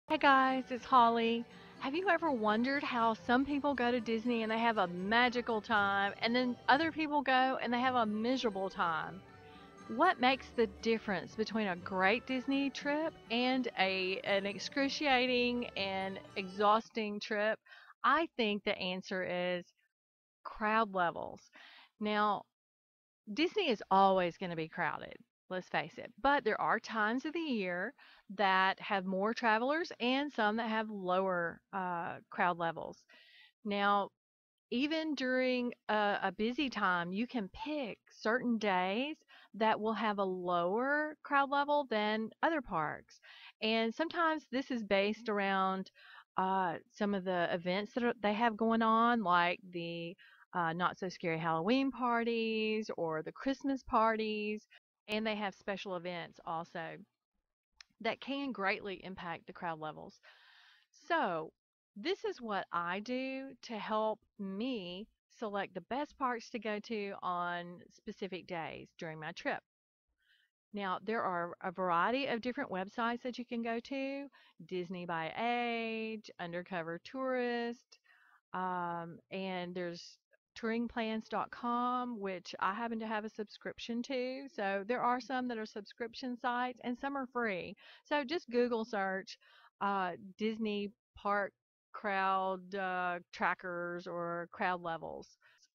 Hey guys, it's Holly. Have you ever wondered how some people go to Disney and they have a magical time, and then other people go and they have a miserable time? What makes the difference between a great Disney trip and an excruciating and exhausting trip? I think the answer is crowd levels. Now, Disney is always going to be crowded, let's face it. But there are times of the year that have more travelers and some that have lower crowd levels. Now, even during a busy time, you can pick certain days that will have a lower crowd level than other parks. And sometimes this is based around some of the events that they have going on, like the Not So Scary Halloween parties or the Christmas parties. And they have special events also that can greatly impact the crowd levels. So, this is what I do to help me select the best parks to go to on specific days during my trip. Now, there are a variety of different websites that you can go to: Disney by Age, Undercover Tourist, and there's touringplans.com, which I happen to have a subscription to. So there are some that are subscription sites and some are free. So just Google search Disney park crowd trackers or crowd levels.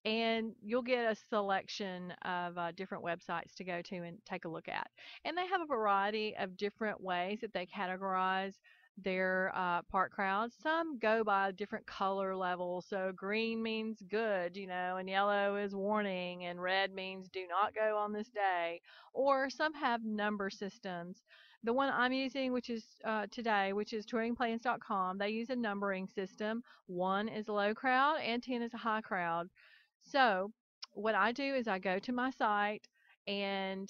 And you'll get a selection of different websites to go to and take a look at. And they have a variety of different ways that they categorize their park crowds. Some go by different color levels. So green means good, and yellow is warning, and red means do not go on this day. Or some have number systems. The one I'm using, which is today, which is touringplans.com, they use a numbering system. 1 is a low crowd and 10 is a high crowd. So what I do is I go to my site and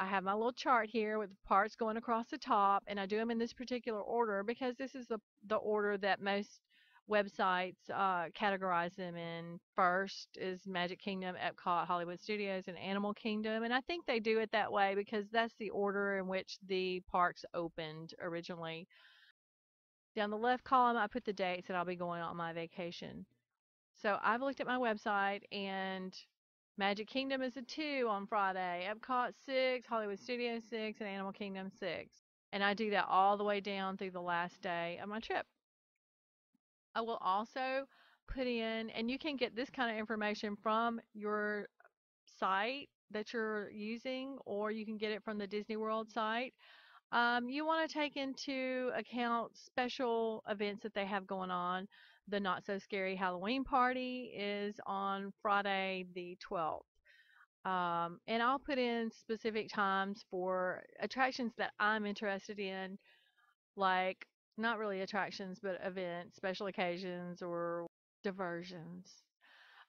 I have my little chart here with the parts going across the top, and I do them in this particular order because this is the order that most websites categorize them in. First is Magic Kingdom, Epcot, Hollywood Studios, and Animal Kingdom, and I think they do it that way because that's the order in which the parks opened originally. Down the left column, I put the dates that I'll be going on my vacation. So I've looked at my website, and Magic Kingdom is a 2 on Friday, Epcot 6, Hollywood Studios 6, and Animal Kingdom 6. And I do that all the way down through the last day of my trip. I will also put in, and you can get this kind of information from your site that you're using, or you can get it from the Disney World site. You want to take into account special events that they have going on. The Not So Scary Halloween party is on Friday the 12th. And I'll put in specific times for attractions that I'm interested in, like not really attractions, but events, special occasions, or diversions.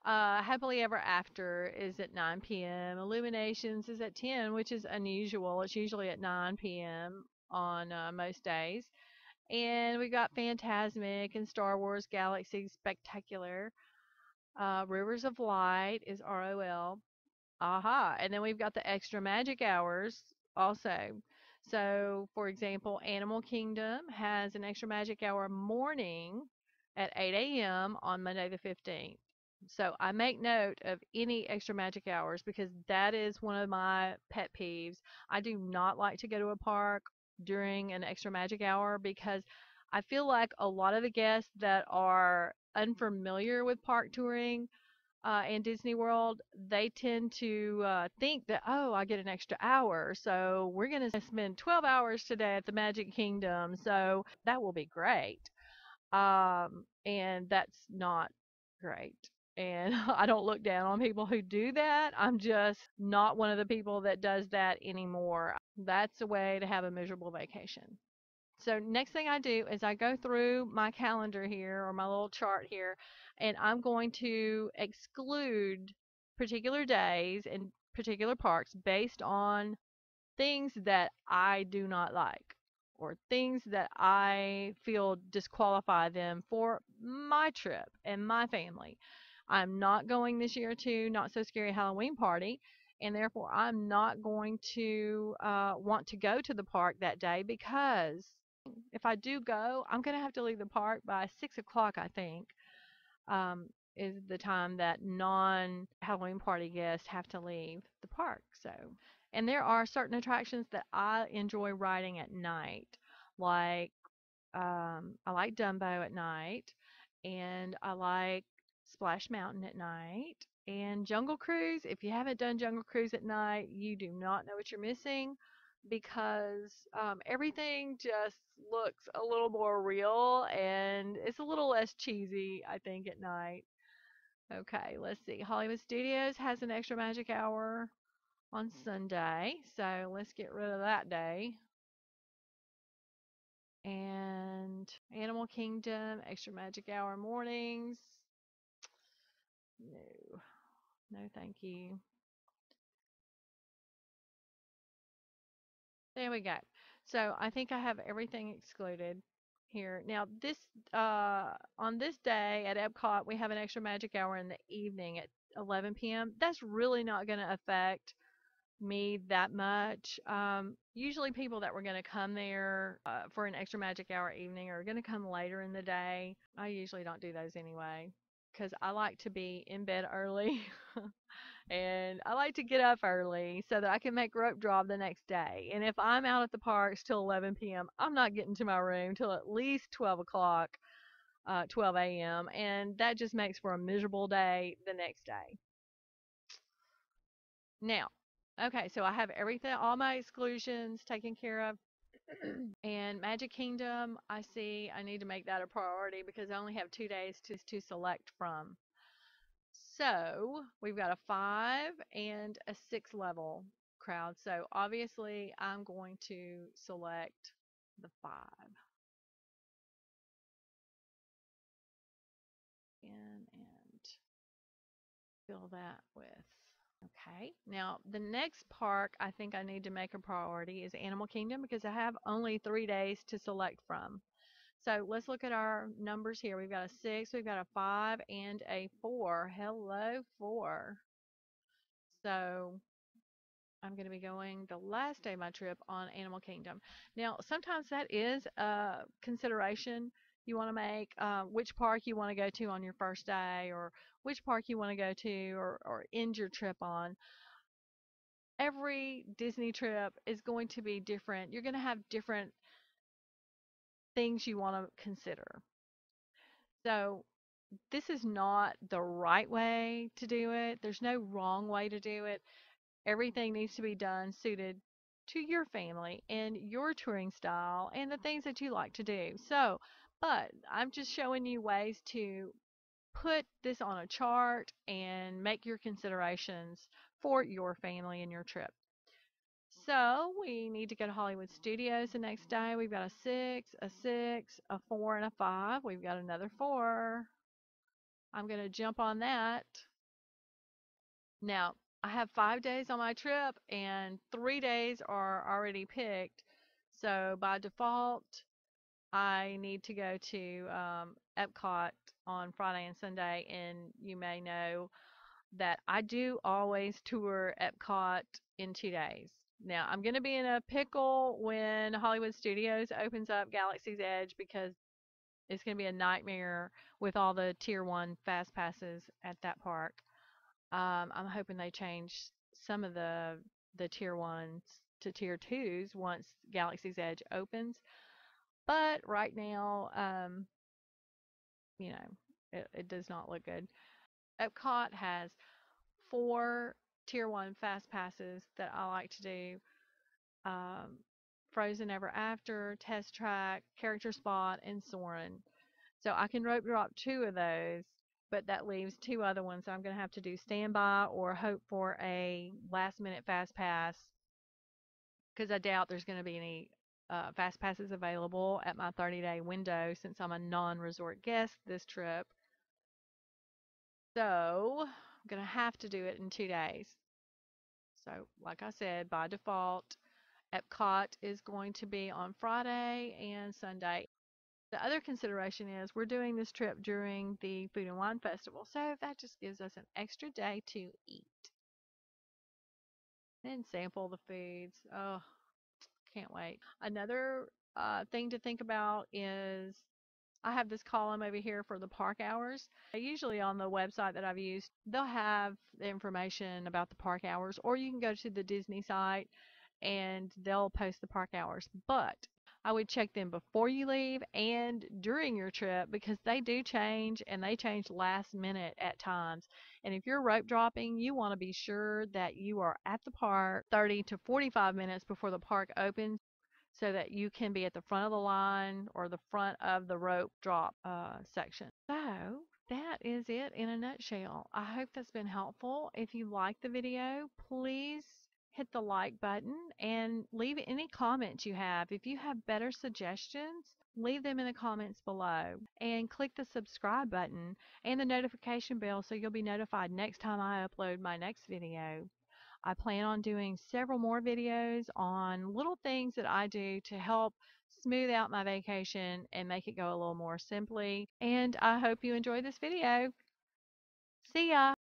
Happily Ever After is at 9 p.m. Illuminations is at 10, which is unusual. It's usually at 9 p.m. on most days. And we got Fantasmic and Star Wars Galaxy Spectacular. Rivers of Light is ROL. Aha. And then we've got the extra magic hours also. So, for example, Animal Kingdom has an extra magic hour morning at 8 a.m. on Monday the 15th. So I make note of any extra magic hours because that is one of my pet peeves. I do not like to go to a park during an extra magic hour because I feel like a lot of the guests that are unfamiliar with park touring in Disney World, they tend to think that, oh, I get an extra hour, so we're going to spend 12 hours today at the Magic Kingdom, so that will be great. And that's not great. And I don't look down on people who do that. I'm just not one of the people that does that anymore. That's a way to have a miserable vacation. So next thing I do is I go through my calendar here or my little chart here, and I'm going to exclude particular days and particular parks based on things that I do not like or things that I feel disqualify them for my trip and my family. I'm not going this year to Not So Scary Halloween Party, and therefore I'm not going to want to go to the park that day because If I do go, I'm going to have to leave the park by 6 o'clock, I think, is the time that non Halloween party guests have to leave the park. So, and there are certain attractions that I enjoy riding at night, like I like Dumbo at night, and I like Splash Mountain at night, and Jungle Cruise. If you haven't done Jungle Cruise at night, you do not know what you're missing because everything just looks a little more real and it's a little less cheesy, I think, at night. Okay, let's see. Hollywood Studios has an extra magic hour on Sunday, so let's get rid of that day. And Animal Kingdom, extra magic hour mornings. No, no, thank you. There we go. So I think I have everything excluded here. Now on this day at Epcot we have an extra magic hour in the evening at 11 p.m. That's really not going to affect me that much. Usually people that were going to come there for an extra magic hour evening are going to come later in the day. I usually don't do those anyway because I like to be in bed early and I like to get up early so that I can make rope drop the next day. And if I'm out at the parks till 11 p.m., I'm not getting to my room till at least 12 o'clock, 12 a.m., and that just makes for a miserable day the next day. Now, okay, so I have everything, all my exclusions taken care of. And Magic Kingdom, I see I need to make that a priority because I only have 2 days to select from. So we've got a 5 and a 6 level crowd. So obviously I'm going to select the 5 and fill that with. Okay. Now the next park I think I need to make a priority is Animal Kingdom because I have only 3 days to select from. So let's look at our numbers here. We've got a 6, we've got a 5, and a 4. Hello, 4. So I'm going to be going the last day of my trip on Animal Kingdom. Now, sometimes that is a consideration you want to make, which park you want to go to on your first day, or which park you want to go to or end your trip on. Every Disney trip is going to be different. You're going to have different things you want to consider. So, this is not the right way to do it. There's no wrong way to do it. Everything needs to be done suited to your family and your touring style and the things that you like to do. So, but I'm just showing you ways to put this on a chart and make your considerations for your family and your trip. So we need to go to Hollywood Studios the next day. We've got a 6, a 4, and a 5. We've got another 4. I'm going to jump on that. Now, I have 5 days on my trip, and 3 days are already picked. So by default, I need to go to Epcot on Friday and Sunday, and you may know that I do always tour Epcot in 2 days. Now, I'm going to be in a pickle when Hollywood Studios opens up Galaxy's Edge because it's going to be a nightmare with all the Tier 1 fast passes at that park. I'm hoping they change some of the tier ones to tier twos once Galaxy's Edge opens. But right now, you know, it does not look good. Epcot has 4 tier 1 fast passes that I like to do. Um, Frozen Ever After, Test Track, Character Spot, and Soarin'. So I can rope drop 2 of those, but that leaves 2 other ones. So I'm going to have to do standby or hope for a last minute fast pass because I doubt there's going to be any fast passes available at my 30-day window since I'm a non-resort guest this trip. So I'm going to have to do it in 2 days. So like I said, by default, Epcot is going to be on Friday and Sunday. The other consideration is we're doing this trip during the Food and Wine Festival, so that just gives us an extra day to eat and sample the foods. Oh, can't wait. Another thing to think about is I have this column over here for the park hours. Usually on the website that I've used, they'll have the information about the park hours, or you can go to the Disney site and they'll post the park hours. But I would check them before you leave and during your trip because they do change and they change last minute at times. And if you're rope dropping, you want to be sure that you are at the park 30 to 45 minutes before the park opens so that you can be at the front of the line or the front of the rope drop section. So that is it in a nutshell. I hope that's been helpful. If you like the video, please hit the like button and leave any comments you have. If you have better suggestions, leave them in the comments below and click the subscribe button and the notification bell so you'll be notified next time I upload my next video. I plan on doing several more videos on little things that I do to help smooth out my vacation and make it go a little more simply. And I hope you enjoy this video. See ya!